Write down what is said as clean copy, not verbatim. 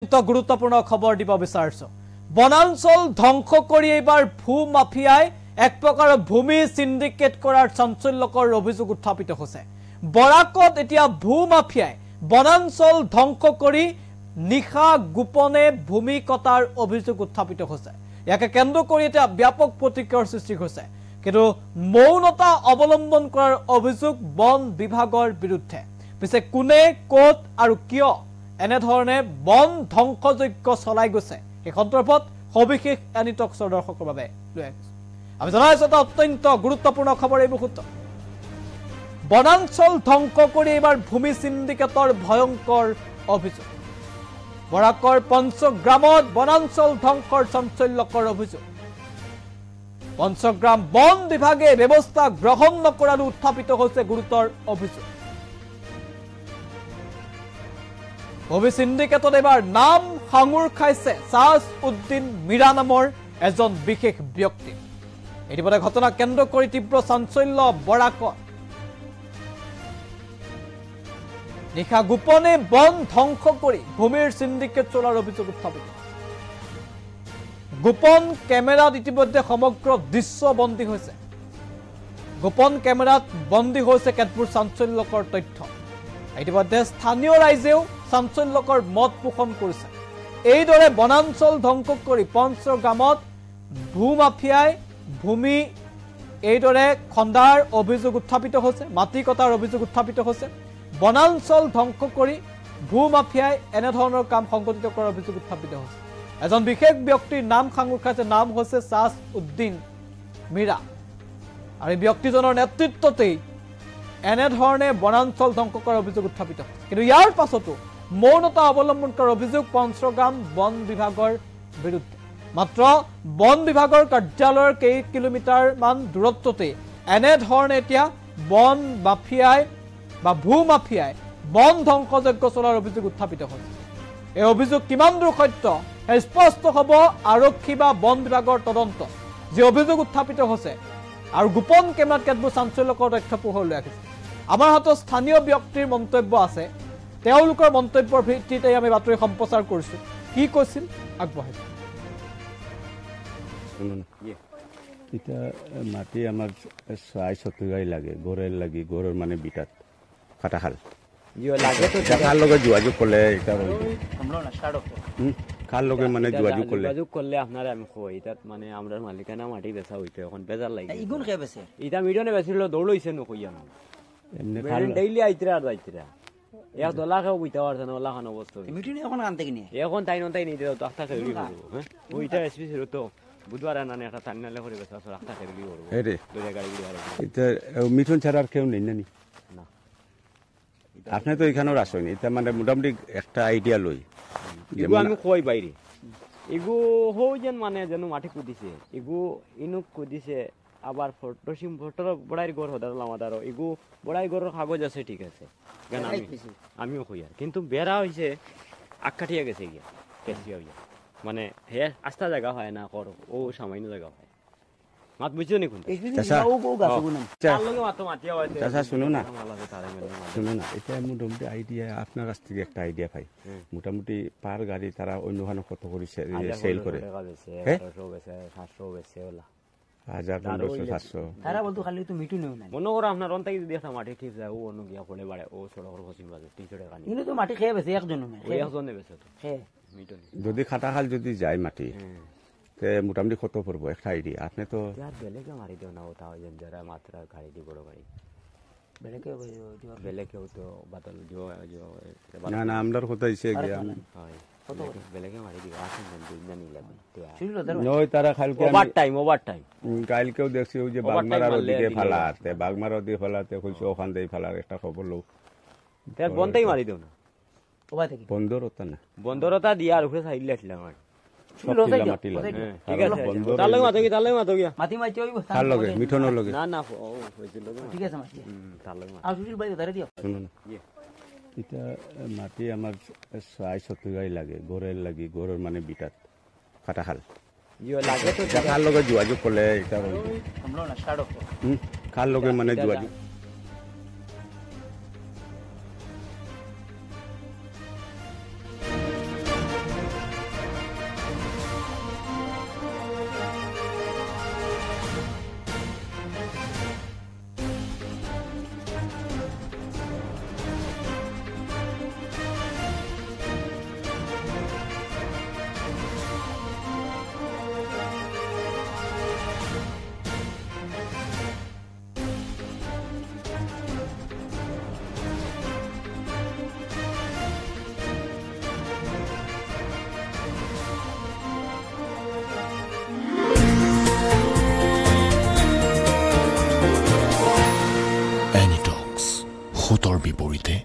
অত্যন্ত গুৰুত্বপূৰ্ণ খবৰ দিব বিচাৰিছো বনাঞ্চল ধ্বংস কৰি এবাৰ ভূ মাফিয়াই এক প্ৰকাৰৰ ভূমি সিন্ডিকেট কৰাৰ চাঞ্চল্যকৰ অভিযোগ উত্থাপিত হৈছে বৰাকত এতিয়া ভূ মাফিয়াই বনাঞ্চল ধ্বংস কৰি নিখা গোপনে ভূমি কটাৰ অভিযোগ উত্থাপিত হৈছে ইয়াকে কেন্দ্ৰ কৰি এটা ব্যাপক প্ৰতিক্ৰিয়াৰ সৃষ্টি হৈছে কিন্তু মৌনতা অৱলম্বন কৰাৰ অভিযোগ বন বিভাগৰ বিৰুদ্ধে পিছে কোনে কোট আৰু কিয় এনে ধৰণে বন ধ্বংসযজ্ঞ চলাই গৈছে এই সন্দৰ্ভত সবিশেষ এনিটক্সৰ দৰ্শকৰ বাবে লৈ আহিছো আমি জনাইছো এটা অত্যন্ত গুৰুত্বপূৰ্ণ খবৰ এই মুহূৰ্তত বনাঞ্চল ধ্বংস কৰি এবাৰ ভূমি সিন্ডিকেটৰ ভয়ংকৰ অভিযোগ বৰাকৰ পঞ্চগ্ৰামত বনাঞ্চল ধ্বংসৰ চাঞ্চল্যকৰ অভিযোগ পঞ্চগ্ৰাম বন বিভাগে ব্যৱস্থা গ্ৰহণ নকৰাটো উত্থাপিত হৈছে গুৰুতৰ অভিযোগ ভূমি সিন্ডিকেটত এবাৰ নাম সাঙুৰ খাইছে সাজ উদ্দিন মীৰা নামৰ এজন বিশেষ ব্যক্তি ইতিমধ্যে ঘটনা কেন্দ্ৰ কৰি তীব্ৰ চাঞ্চল্য বৰাকত নিশা গোপনে বন ধ্বংস কৰি ভূমিৰ সিন্ডিকেট চলাৰ অভিযোগ উত্থাপিত গোপন কেমেৰাত ইতিমধ্যে সমগ্ৰ দৃশ্য বন্দী হৈছে গোপন কেমেৰাত বন্দী হৈছে কেতবোৰ চাঞ্চল্যকৰ তথ্য ইতিমধ্যে স্থানীয় ৰাইজেও চাঞ্চল্যকৰ মত পোষণ কৰিছে এইদৰে বনাঞ্চল ধ্বংস কৰি পঞ্চগ্ৰামত ভূ মাফিয়াই ভূমি এইদৰে খন্দাৰ অভিযোগ উত্থাপিত হৈছে মাটি কটাৰ অভিযোগ উত্থাপিত হৈছে বনাঞ্চল ধ্বংস কৰি ভূ মাফিয়াই এনে ধৰণৰ কাম সংগঠিত কৰাৰ অভিযোগ উত্থাপিত হৈছে এজন বিশেষ ব্যক্তিৰ নাম সাঙুৰ খাইছে নাম হৈছে সাজ উদ্দিন মীৰা আৰু এই ব্যক্তিজনৰ নেতৃত্বতেই এনে ধৰণে বনাঞ্চল ধ্বংস কৰাৰ অভিযোগ উত্থাপিত কিন্তু ইয়াৰ পাছতো মৌনতা অৱলম্বন কৰাৰ অভিযোগ পঞ্চগ্ৰাম বন বিভাগৰ বিৰুদ্ধে মাত্ৰ বন বিভাগৰ কাৰ্যালয়ৰ কেই কিলোমিটাৰ মান দূৰত্বতে এনে ধৰণে এতিয়া বন মাফিয়াই বা ভূ মাফিয়াই বন ধ্বংসযজ্ঞ চলাৰ অভিযোগ উত্থাপিত হৈছে এই অভিযোগ কিমান দূৰ সত্য স্পষ্ট হ'ব আৰক্ষী বা বন বিভাগৰ তদন্ত যে অভিযোগ উত্থাপিত হৈছে আৰু গোপন কেমেৰাত কেতবোৰ চাঞ্চল্যকৰ তথ্য পোহৰলৈ আহিছে আমাৰ হাতত স্থানীয় ব্যক্তিৰ মন্তব্য আছে তেওঁলোকৰ মন্তব্যৰ ভিত্তিতে আমি বাতৰি সম্প্ৰচাৰ কৰিছো কি কৈছিল আগবঢ়াইছো এটা মাটি আমার ৬৭ লাগে গড়ের লাগি গড়ের মানে বিটাত কাটাখাল কার লগে যোগাযোগ করলে কার লগে মানে যোগাযোগ করলে আপনার আমি কই এটাত মানে আমরা মালিকানা মাটি বেচা হইতে এখন বেজার লাগে ইগুন কে বেচে এটা মিডিয়নে বেচিল দৌড়ইছে নকইয়া না এমনি ডেইলি আইতরা আর যাইতরা এক দলাকে উইতা আর জানো লাখান অবস্থা মিটিনে এখন আনতে কিনে এখন তাই নতাই নি দাও তো আস্তা করি হ্যাঁ ওইটা এসপি ছিল তো বুধবার আনানে একটা টান্নালে করে বেচা সর আস্তা করি করব এরে দুই গাড়ি গুলো এটা মিঠুন ছাড়া আর কেউ নেই না না আপনি তো এখানেও আসেনি এটা মানে মোটামুটি একটা আইডিয়া লই এগু আমি কই বাইরে এগু হইজন মানে যেন মাটি কুদিছে এগু ইনুক কুদিছে আবার ফটোসিম ফটোর বড়াই গড় হদারলাম আমাদের এগু বড়াই গড়ের কাগজ আছে ঠিক আছে কেন আমিও কই আর কিন্তু বেড়া হইছে আকাঠিয়া গেছে গিয়া কেসিয়া হইয়া মানে হে আস্তা জায়গা হয় না কর ও সামান্য জায়গা হয় মাত বুঝছো নি কোন চাচা শুনো না শুনো না এটা মোটামুটি আইডিয়া আপনার কাছ থেকে একটা আইডিয়া পাই মোটামুটি পার গাড়ি তারা অন্যখানে কত করে সেল করে 1000-1500-700 তারা বলতো খালি তো মিটু নেও না মনে করো আপনার অন্তাকি যদি একটা মাটি ঠিক যায় ও অন্য গিয়া পড়ে বাড়ে ও সড়কের পশ্চিম বাজে 300 টাকা ইনো তো মাটি খেয়ে বেছে একজন না একজনে বেছে তো হ্যাঁ মিটু যদি খাটাখাল যদি যায় মাটি তে মোটামুটি কত পড়বো একটা আইডিয়া আপনি তো यार বেলেকে মারি দিও না ওটা ওই যারা মাত্রা গাড়ি দি বড় গাড়ি বেলেকে তো বাদল না না আমরার কথা হইছে গিয়া হয় কত বেলেকে মারি দিও আসেন জানি লাগবে নয় তারা খালকে ওভার টাইম কালকেও দেখছি ওই যে বাগমারার ওদিকে ফালাতে বাগমারার ওদিকে ফালাতে কইছে ওখান দেই ফেলার একটা খবর লোক তার বনটাই মারি দিও না ওবা থেকে বন্দরতা না বন্দরতা দিয়া আর উপরে সাইড লাইছিলাম আর মাটি লাগে ঠিক আছে তার লাগে মাতো গিয়া মাটি মাটি হইব তার লগে মিঠনের লগে না না ও হইছিল ঠিক আছে মাটি তার লাগে আর সুশীল ভাই ধরে দিও শুনুন এটা মাটি আমার ৬৭ লাগে গড়ের লাগি গড়ের মানে বিটাত কাটাখাল লাগে তো কার লগে যোগাযোগ করলে এটা আমরা না স্টার্ট কার লগে মানে যোগাযোগ বিপৰীতে